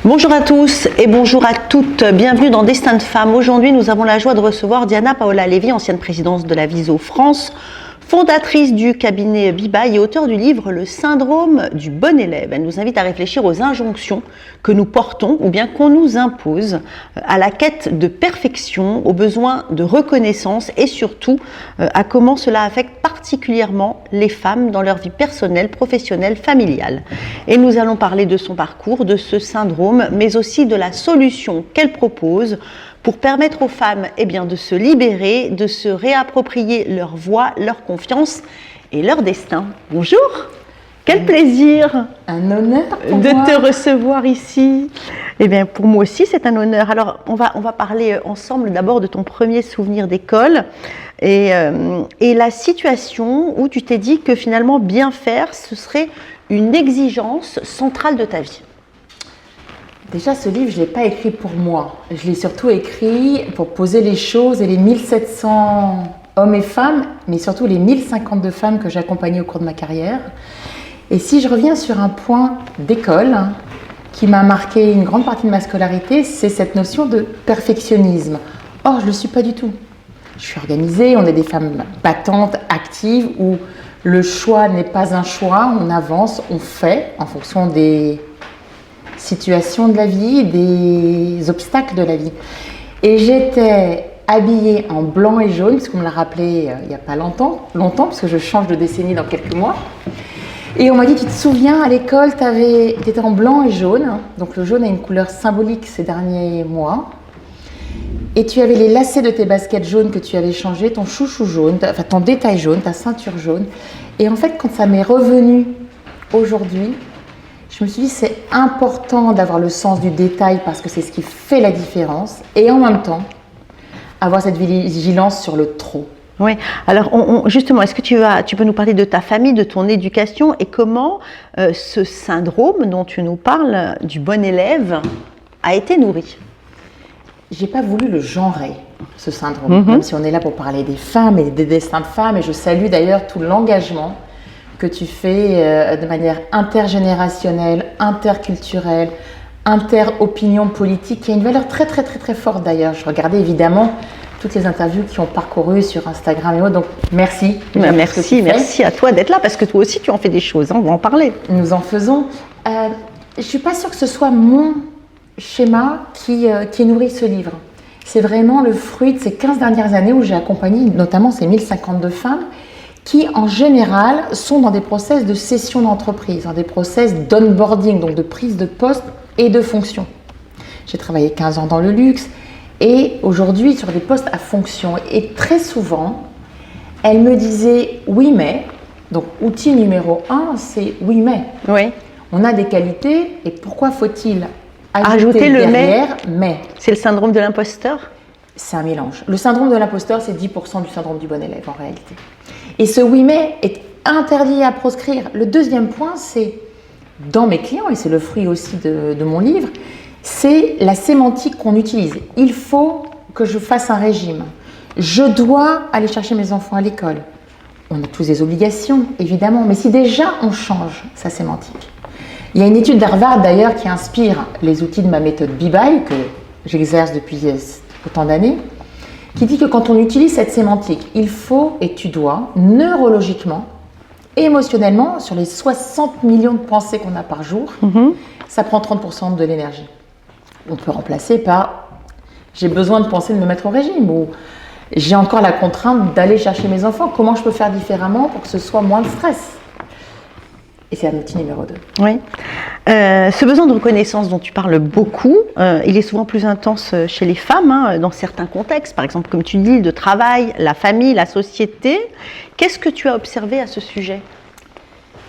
Bonjour à tous et bonjour à toutes, bienvenue dans Destin de Femmes. Aujourd'hui, nous avons la joie de recevoir Diana Paola Lévy, ancienne présidente de la Viso France, fondatrice du cabinet Bibaye et auteure du livre Le syndrome du bon élève. Elle nous invite à réfléchir aux injonctions que nous portons ou bien qu'on nous impose, à la quête de perfection, aux besoins de reconnaissance et surtout à comment cela affecte particulièrement les femmes dans leur vie personnelle, professionnelle, familiale. Et nous allons parler de son parcours, de ce syndrome, mais aussi de la solution qu'elle propose pour permettre aux femmes de se libérer, de se réapproprier leur voix, leur confiance et leur destin. Bonjour, quel plaisir un honneur de te recevoir ici. Pour moi aussi, c'est un honneur. Alors, on va parler ensemble d'abord de ton premier souvenir d'école et la situation où tu t'es dit que finalement, bien faire, ce serait une exigence centrale de ta vie. Déjà, ce livre, je ne l'ai pas écrit pour moi. Je l'ai surtout écrit pour poser les choses et les 1700 hommes et femmes, mais surtout les 1052 femmes que j'ai accompagnées au cours de ma carrière. Et si je reviens sur un point d'école qui m'a marqué une grande partie de ma scolarité, c'est cette notion de perfectionnisme. Or, je ne le suis pas du tout. Je suis organisée, on est des femmes battantes, actives, où le choix n'est pas un choix, on avance, on fait en fonction des situations de la vie, des obstacles de la vie. Et j'étais habillée en blanc et jaune, parce qu'on me l'a rappelé il n'y a pas longtemps, parce que je change de décennie dans quelques mois. Et on m'a dit, tu te souviens, à l'école, tu étais en blanc et jaune, donc le jaune a une couleur symbolique ces derniers mois, et tu avais les lacets de tes baskets jaunes que tu avais changés, ton chouchou jaune, ton détail jaune, ta ceinture jaune. Et en fait, quand ça m'est revenu aujourd'hui, je me suis dit, c'est important d'avoir le sens du détail parce que c'est ce qui fait la différence. Et en même temps, avoir cette vigilance sur le trop. Oui, alors justement, est-ce que tu peux nous parler de ta famille, de ton éducation et comment ce syndrome dont tu nous parles, du bon élève, a été nourri? J'ai pas voulu le genrer, ce syndrome, même si on est là pour parler des femmes et des destins de femmes. Et je salue d'ailleurs tout l'engagement que tu fais de manière intergénérationnelle, interculturelle, inter-opinion politique, qui a une valeur très très très très forte d'ailleurs. Je regardais évidemment toutes les interviews qui ont parcouru sur Instagram et autres, donc merci. Merci à toi d'être là, parce que toi aussi tu en fais des choses, on va en parler. Nous en faisons. Je ne suis pas sûre que ce soit mon schéma qui nourrit ce livre. C'est vraiment le fruit de ces 15 dernières années où j'ai accompagné notamment ces 1052 femmes qui, en général, sont dans des process de cession d'entreprise, dans des process d'onboarding, donc de prise de poste et de fonction. J'ai travaillé 15 ans dans le luxe et aujourd'hui sur des postes à fonction. Et très souvent, elles me disaient « oui mais », donc outil numéro 1, c'est « oui mais ». Oui. On a des qualités et pourquoi faut-il ajouter le mais. C'est le syndrome de l'imposteur? C'est un mélange. Le syndrome de l'imposteur, c'est 10% du syndrome du bon élève en réalité. Et ce oui mais est interdit à proscrire. Le deuxième point, c'est dans mes clients, et c'est le fruit aussi de mon livre, c'est la sémantique qu'on utilise. Il faut que je fasse un régime. Je dois aller chercher mes enfants à l'école. On a tous des obligations, évidemment, mais si déjà on change sa sémantique. Il y a une étude d'Harvard d'ailleurs qui inspire les outils de ma méthode Bibaye, que j'exerce depuis autant d'années, qui dit que quand on utilise cette sémantique, il faut et tu dois, neurologiquement, émotionnellement, sur les 60 millions de pensées qu'on a par jour, ça prend 30% de l'énergie. On peut remplacer par « j'ai besoin de penser de me mettre au régime » ou « j'ai encore la contrainte d'aller chercher mes enfants, comment je peux faire différemment pour que ce soit moins de stress ?» Et c'est un outil numéro 2. Oui. Ce besoin de reconnaissance dont tu parles beaucoup, il est souvent plus intense chez les femmes, dans certains contextes, par exemple, comme tu dis, de travail, la famille, la société. Qu'est-ce que tu as observé à ce sujet?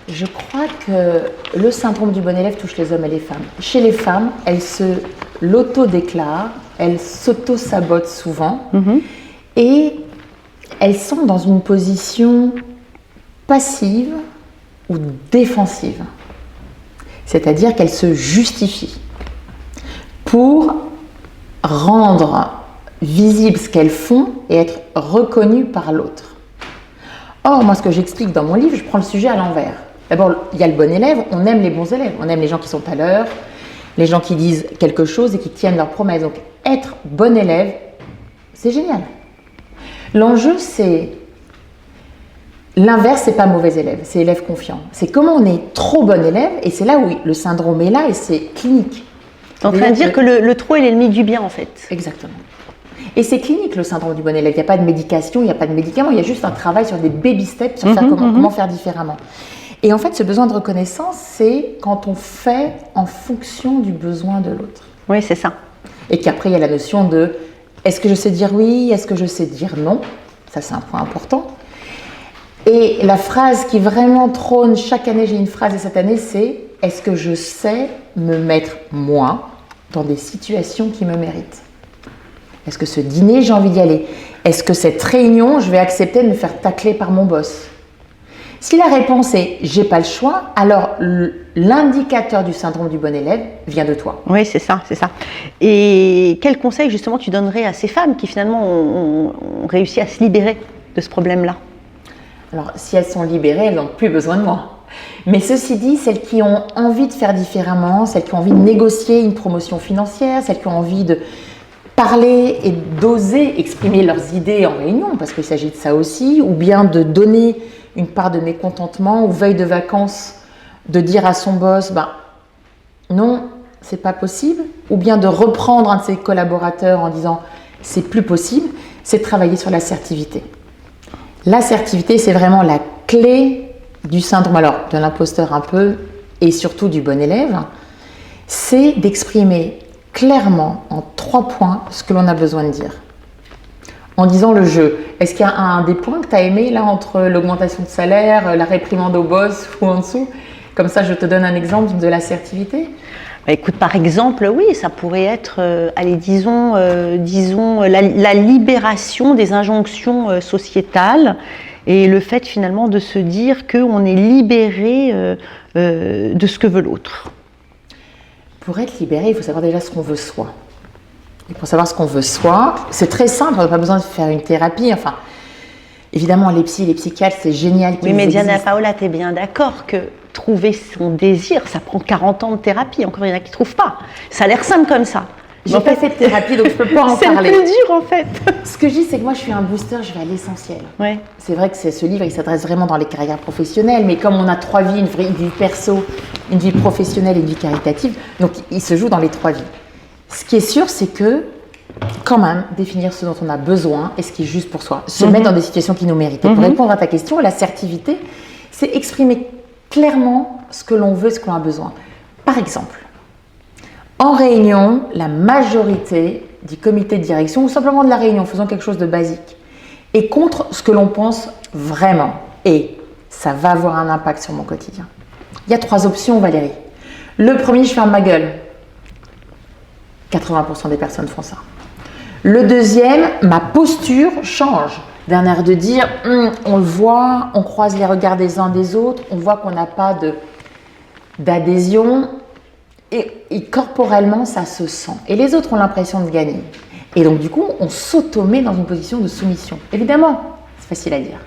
Je crois que le syndrome du bon élève touche les hommes et les femmes. Chez les femmes, elles se l'auto-déclarent, elles s'auto-sabotent souvent et elles sont dans une position passive ou défensive. C'est-à-dire qu'elles se justifient pour rendre visible ce qu'elles font et être reconnues par l'autre. Or, moi, ce que j'explique dans mon livre, je prends le sujet à l'envers. D'abord, il y a le bon élève, on aime les bons élèves, on aime les gens qui sont à l'heure, les gens qui disent quelque chose et qui tiennent leurs promesses. Donc, être bon élève, c'est génial. L'enjeu, c'est l'inverse, c'est pas mauvais élève, c'est élève confiant. C'est comment on est trop bon élève, et c'est là où le syndrome est là, et c'est clinique. Tu es en train de dire que le trop est l'ennemi du bien, en fait. Exactement. Et c'est clinique, le syndrome du bon élève. Il n'y a pas de médication, il n'y a pas de médicaments, il y a juste un travail sur des baby steps, sur comment faire différemment. Et en fait, ce besoin de reconnaissance, c'est quand on fait en fonction du besoin de l'autre. Oui, c'est ça. Et qu'après, il y a la notion de est-ce que je sais dire oui, est-ce que je sais dire non? Ça, c'est un point important. Et la phrase qui vraiment trône, chaque année j'ai une phrase, et cette année c'est est-ce que je sais me mettre moi dans des situations qui me méritent? Est-ce que ce dîner j'ai envie d'y aller? Est-ce que cette réunion je vais accepter de me faire tacler par mon boss? Si la réponse est j'ai pas le choix, alors l'indicateur du syndrome du bon élève vient de toi. Oui, c'est ça, c'est ça. Et quel conseil justement tu donnerais à ces femmes qui finalement ont réussi à se libérer de ce problème-là? Alors, si elles sont libérées, elles n'ont plus besoin de moi. Mais ceci dit, celles qui ont envie de faire différemment, celles qui ont envie de négocier une promotion financière, celles qui ont envie de parler et d'oser exprimer leurs idées en réunion, parce qu'il s'agit de ça aussi, ou bien de donner une part de mécontentement, ou veille de vacances, de dire à son boss, non, c'est pas possible, ou bien de reprendre un de ses collaborateurs en disant, c'est plus possible, c'est de travailler sur l'assertivité. L'assertivité, c'est vraiment la clé du syndrome, alors de l'imposteur un peu, et surtout du bon élève, c'est d'exprimer clairement en 3 points ce que l'on a besoin de dire. En disant le jeu, est-ce qu'il y a un des points que tu as aimé là entre l'augmentation de salaire, la réprimande au boss ou en dessous? Comme ça, je te donne un exemple de l'assertivité. Écoute, par exemple, oui, ça pourrait être, disons la libération des injonctions sociétales et le fait finalement de se dire qu'on est libéré de ce que veut l'autre. Pour être libéré, il faut savoir déjà ce qu'on veut soi. Et pour savoir ce qu'on veut soi, c'est très simple, on n'a pas besoin de faire une thérapie. Enfin, évidemment, les psys, les psychiatres, c'est génial. Oui, mais Diana Paola, tu es bien d'accord que trouver son désir, ça prend 40 ans de thérapie. Encore, il y en a qui ne trouvent pas. Ça a l'air simple comme ça. J'ai pas fait de thérapie, donc je peux pas en parler. C'est le plus dur, en fait. Ce que je dis, c'est que moi, je suis un booster, je vais à l'essentiel. Ouais. C'est vrai que ce livre, il s'adresse vraiment dans les carrières professionnelles, mais comme on a 3 vies, une vie perso, une vie professionnelle et une vie caritative, donc il se joue dans les 3 vies. Ce qui est sûr, c'est que, quand même, définir ce dont on a besoin et ce qui est juste pour soi. Se mettre dans des situations qui nous méritent. Et pour répondre à ta question, l'assertivité, c'est exprimer clairement ce que l'on veut, ce qu'on a besoin. Par exemple, en réunion, la majorité du comité de direction, ou simplement de la réunion, faisant quelque chose de basique, est contre ce que l'on pense vraiment. Et ça va avoir un impact sur mon quotidien. Il y a 3 options, Valérie. Le premier, je ferme ma gueule. 80% des personnes font ça. Le deuxième, ma posture change. D'un air de dire, on le voit, on croise les regards des uns des autres, on voit qu'on n'a pas d'adhésion et corporellement, ça se sent. Et les autres ont l'impression de gagner. Et donc, du coup, on s'auto-met dans une position de soumission. Évidemment, c'est facile à dire.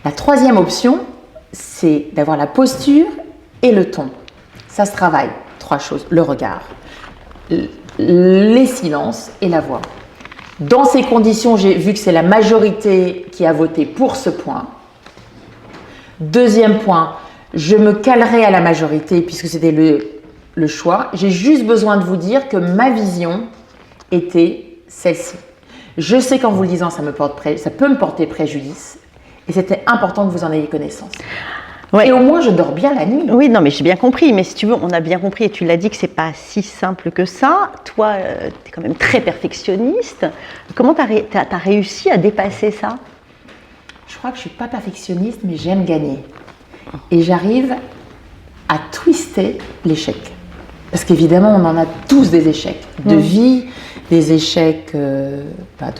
La troisième option, c'est d'avoir la posture et le ton. Ça se travaille. 3 choses. Le regard, les silences et la voix. Dans ces conditions, j'ai vu que c'est la majorité qui a voté pour ce point. Deuxième point, je me calerai à la majorité puisque c'était le choix. J'ai juste besoin de vous dire que ma vision était celle-ci. Je sais qu'en vous le disant, ça peut me porter préjudice et c'était important que vous en ayez connaissance. Ouais. Et au moins, je dors bien la nuit. Oui, non, mais j'ai bien compris. Mais si tu veux, on a bien compris et tu l'as dit que c'est pas si simple que ça. Toi, tu es quand même très perfectionniste. Comment tu as réussi à dépasser ça? Je crois que je suis pas perfectionniste, mais j'aime gagner. Et j'arrive à twister l'échec. Parce qu'évidemment, on en a tous des échecs de vie, des échecs de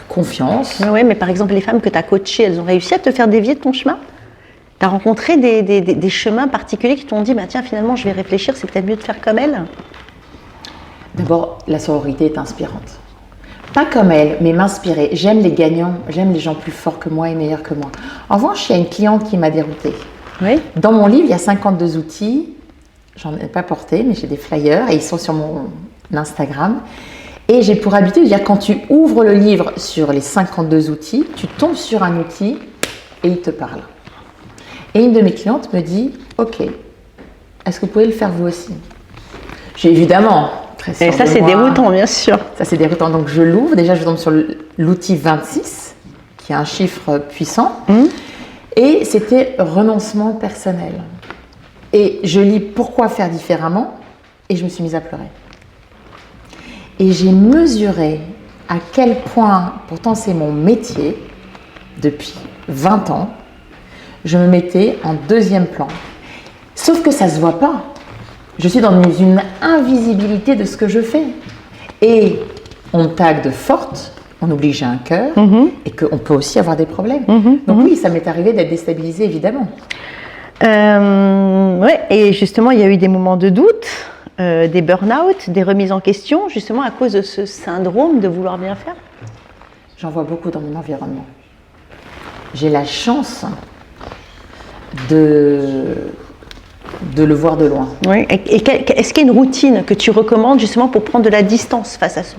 confiance. Oui, mais par exemple, les femmes que tu as coachées, elles ont réussi à te faire dévier de ton chemin? Tu as rencontré des chemins particuliers qui t'ont dit, tiens, finalement, je vais réfléchir, c'est peut-être mieux de faire comme elle? D'abord, la sororité est inspirante. Pas comme elle, mais m'inspirer. J'aime les gagnants, j'aime les gens plus forts que moi et meilleurs que moi. En revanche, il y a une cliente qui m'a déroutée. Oui. Dans mon livre, il y a 52 outils. J'en ai pas porté, mais j'ai des flyers et ils sont sur mon Instagram. Et j'ai pour habitude de dire, quand tu ouvres le livre sur les 52 outils, tu tombes sur un outil et il te parle. Et une de mes clientes me dit, ok, est-ce que vous pouvez le faire vous aussi? J'ai évidemment très sûr Et ça, de c'est moi. déroutant, bien sûr. Ça, c'est déroutant. Donc, je l'ouvre. Déjà, je tombe sur l'outil 26, qui est un chiffre puissant. Et c'était renoncement personnel. Et je lis pourquoi faire différemment. Et je me suis mise à pleurer. Et j'ai mesuré à quel point, pourtant c'est mon métier, depuis 20 ans, je me mettais en deuxième plan. Sauf que ça ne se voit pas. Je suis dans une invisibilité de ce que je fais. Et on me tague de forte, on oublie que j'ai un cœur et qu'on peut aussi avoir des problèmes. Donc oui, ça m'est arrivé d'être déstabilisée, évidemment. Ouais, et justement, il y a eu des moments de doute, des burn-out, des remises en question, justement à cause de ce syndrome de vouloir bien faire. J'en vois beaucoup dans mon environnement. J'ai la chance de le voir de loin. Oui. Et est-ce qu'il y a une routine que tu recommandes justement pour prendre de la distance face à ce,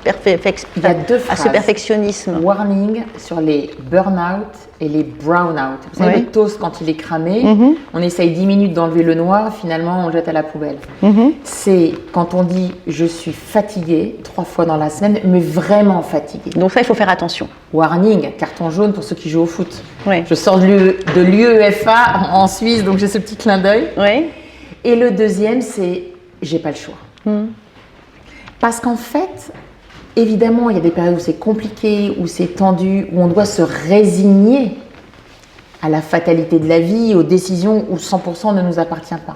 Il y a deux phrases. perfectionnisme? Warning sur les burn-out et les brown-out. Vous savez, le toast, quand il est cramé, on essaye 10 minutes d'enlever le noir, finalement on le jette à la poubelle. C'est quand on dit « je suis fatiguée » 3 fois dans la semaine, mais vraiment fatiguée. Donc ça, il faut faire attention. Warning, carton jaune pour ceux qui jouent au foot. Oui. Je sors de l'UEFA en Suisse, donc j'ai ce petit clin d'œil. Oui. Et le deuxième, c'est « j'ai pas le choix ». Parce qu'en fait, évidemment, il y a des périodes où c'est compliqué, où c'est tendu, où on doit se résigner à la fatalité de la vie, aux décisions où 100% ne nous appartient pas.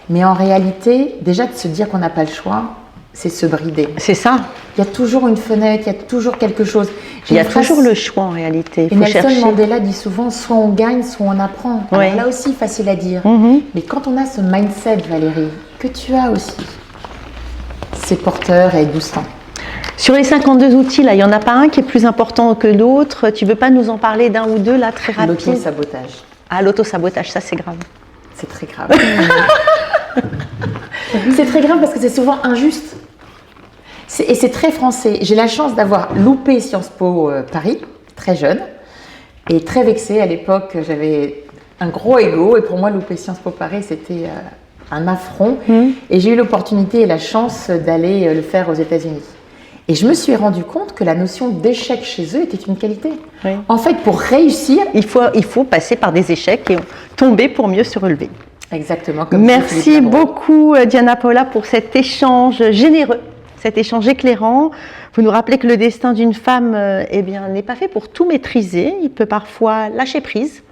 Mais en réalité, déjà de se dire qu'on n'a pas le choix, c'est se brider. C'est ça. Il y a toujours une fenêtre, il y a toujours quelque chose. Il y a toujours le choix en réalité. Et Nelson Mandela dit souvent, soit on gagne, soit on apprend. Alors là aussi, facile à dire. Mais quand on a ce mindset, Valérie, que tu as aussi, c'est porteur et boostant. Sur les 52 outils, là, il n'y en a pas un qui est plus important que l'autre. Tu ne veux pas nous en parler d'un ou deux, là, très rapide? L'auto-sabotage. Ah, l'auto-sabotage, ça c'est grave. C'est très grave. C'est très grave parce que c'est souvent injuste. Et c'est très français. J'ai la chance d'avoir loupé Sciences Po Paris, très jeune, et très vexée. À l'époque, j'avais un gros ego, et pour moi, louper Sciences Po Paris, c'était un affront. Et j'ai eu l'opportunité et la chance d'aller le faire aux États-Unis. Et je me suis rendu compte que la notion d'échec chez eux était une qualité. Oui. En fait, pour réussir, il faut passer par des échecs et tomber pour mieux se relever. Exactement. Comme merci beaucoup Diana Paola pour cet échange généreux, cet échange éclairant. Vous nous rappelez que le destin d'une femme n'est pas fait pour tout maîtriser. Il peut parfois lâcher prise.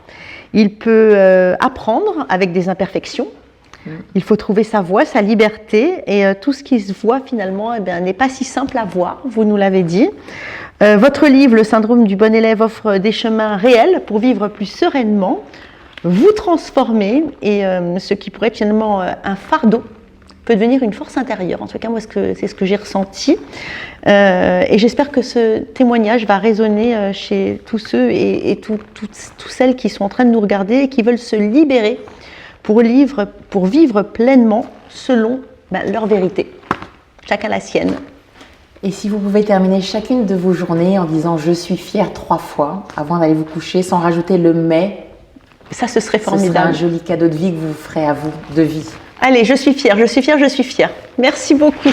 Il peut apprendre avec des imperfections. Il faut trouver sa voie, sa liberté, et tout ce qui se voit finalement n'est pas si simple à voir, vous nous l'avez dit. Votre livre, Le syndrome du bon élève, offre des chemins réels pour vivre plus sereinement, vous transformer, et ce qui pourrait être finalement un fardeau peut devenir une force intérieure. En tout cas, moi, c'est ce que j'ai ressenti. Et j'espère que ce témoignage va résonner chez tous ceux et toutes celles qui sont en train de nous regarder et qui veulent se libérer pour vivre pleinement selon leur vérité. Chacun la sienne. Et si vous pouvez terminer chacune de vos journées en disant « je suis fière » 3 fois avant d'aller vous coucher, sans rajouter le « mais », ça, ce serait formidable. Ce sera un joli cadeau de vie que vous ferez à vous, de vie. Allez, je suis fière, je suis fière, je suis fière. Merci beaucoup.